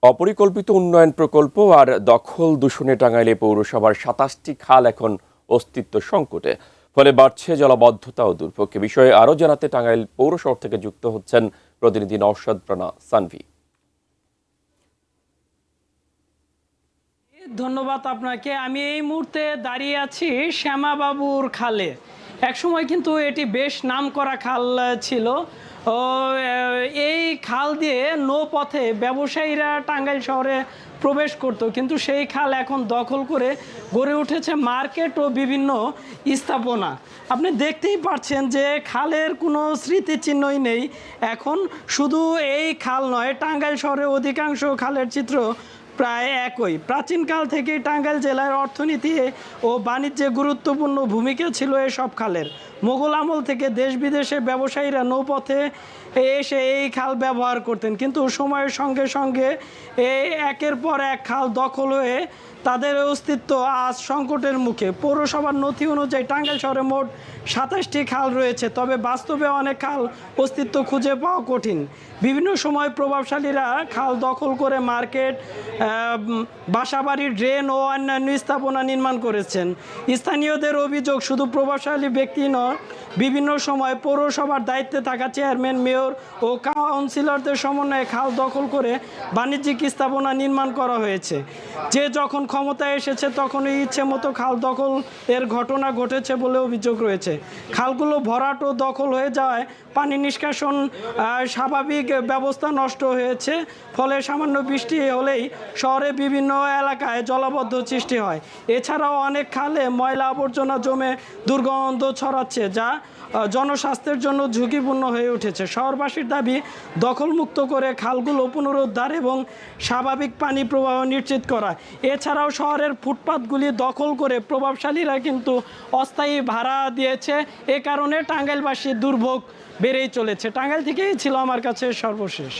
অপরিকল্পিত উন্নয়ন প্রকল্প আর দখল দূষণে টাঙ্গাইলে পৌরসভার ২৭টি খাল এখন অস্তিত্ব সংকটে, ফলে বাড়ছে জলাবদ্ধতা ও দুর্ভোগ। বিষয়ে আরও জানাতে টাঙ্গাইল পৌর শহর থেকে যুক্ত হচ্ছেন প্রতিনিধি নওশাদ রানা সানভি। ধন্যবাদ আপনাকে। আমি এই মুহূর্তে দাঁড়িয়ে আছি শ্যামাবাবুর খালে। একসময় কিন্তু এটি বেশ নামকরা খাল ছিল। ও এই খাল দিয়ে নৌপথে ব্যবসায়ীরা টাঙ্গাইল শহরে প্রবেশ করত, কিন্তু সেই খাল এখন দখল করে গড়ে উঠেছে মার্কেট ও বিভিন্ন স্থাপনা। আপনি দেখতেই পাচ্ছেন যে খালের কোনো স্মৃতিচিহ্নই নেই এখন। শুধু এই খাল নয়, টাঙ্গাইল শহরে অধিকাংশ খালের চিত্র প্রায় একই। প্রাচীনকাল থেকে টাঙ্গাইল জেলার অর্থনীতি ও বাণিজ্যে গুরুত্বপূর্ণ ভূমিকা ছিল এসব খালের। মোগল আমল থেকে দেশ বিদেশে ব্যবসায়ীরা নৌপথে এসে এই খাল ব্যবহার করতেন, কিন্তু সময়ের সঙ্গে সঙ্গে একের পর এক খাল দখল হয়ে তাদের অস্তিত্ব আজ সংকটের মুখে। পৌরসভার নথি অনুযায়ী টাঙ্গাইল শহরে মোট ২৭টি খাল রয়েছে, তবে বাস্তবে অনেক খাল অস্তিত্ব খুঁজে পাওয়া কঠিন। বিভিন্ন সময় প্রভাবশালীরা খাল দখল করে মার্কেট, বাসাবাড়ি, ড্রেন ও অন্যান্য স্থাপনা নির্মাণ করেছেন। স্থানীয়দের অভিযোগ, শুধু প্রভাবশালী ব্যক্তি নয়, বিভিন্ন সময় পৌরসভার দায়িত্বে থাকা চেয়ারম্যান, মেয়র ও কাউন্সিলরদের সমন্বয়ে খাল দখল করে বাণিজ্যিক স্থাপনা নির্মাণ করা হয়েছে। যে যখন ক্ষমতায় এসেছে তখনই ইচ্ছে মতো খাল দখলের ঘটনা ঘটেছে বলে অভিযোগ রয়েছে। খালগুলো ভরাট ও দখল হয়ে যাওয়ায় পানি নিষ্কাশন স্বাভাবিক ব্যবস্থা নষ্ট হয়েছে, ফলে সামান্য বৃষ্টি হলেই শহরে বিভিন্ন এলাকায় জলাবদ্ধ সৃষ্টি হয়। এছাড়াও অনেক খালে ময়লা আবর্জনা জমে দুর্গন্ধ ছড়াচ্ছে, যা জনস্বাস্থ্যের জন্য ঝুঁকিপূর্ণ হয়ে উঠেছে। শহরবাসীর দাবি, দখলমুক্ত করে খালগুলো পুনরুদ্ধার এবং স্বাভাবিক পানি প্রবাহ নিশ্চিত করা। এছাড়াও শহরের ফুটপাতগুলি দখল করে প্রভাবশালীরা কিন্তু অস্থায়ী ভাড়া দিয়েছে। এ কারণে টাঙ্গাইলবাসীর দুর্ভোগ বেড়েই চলেছে। টাঙ্গাইল থেকেই ছিল আমার কাছে সর্বশেষ।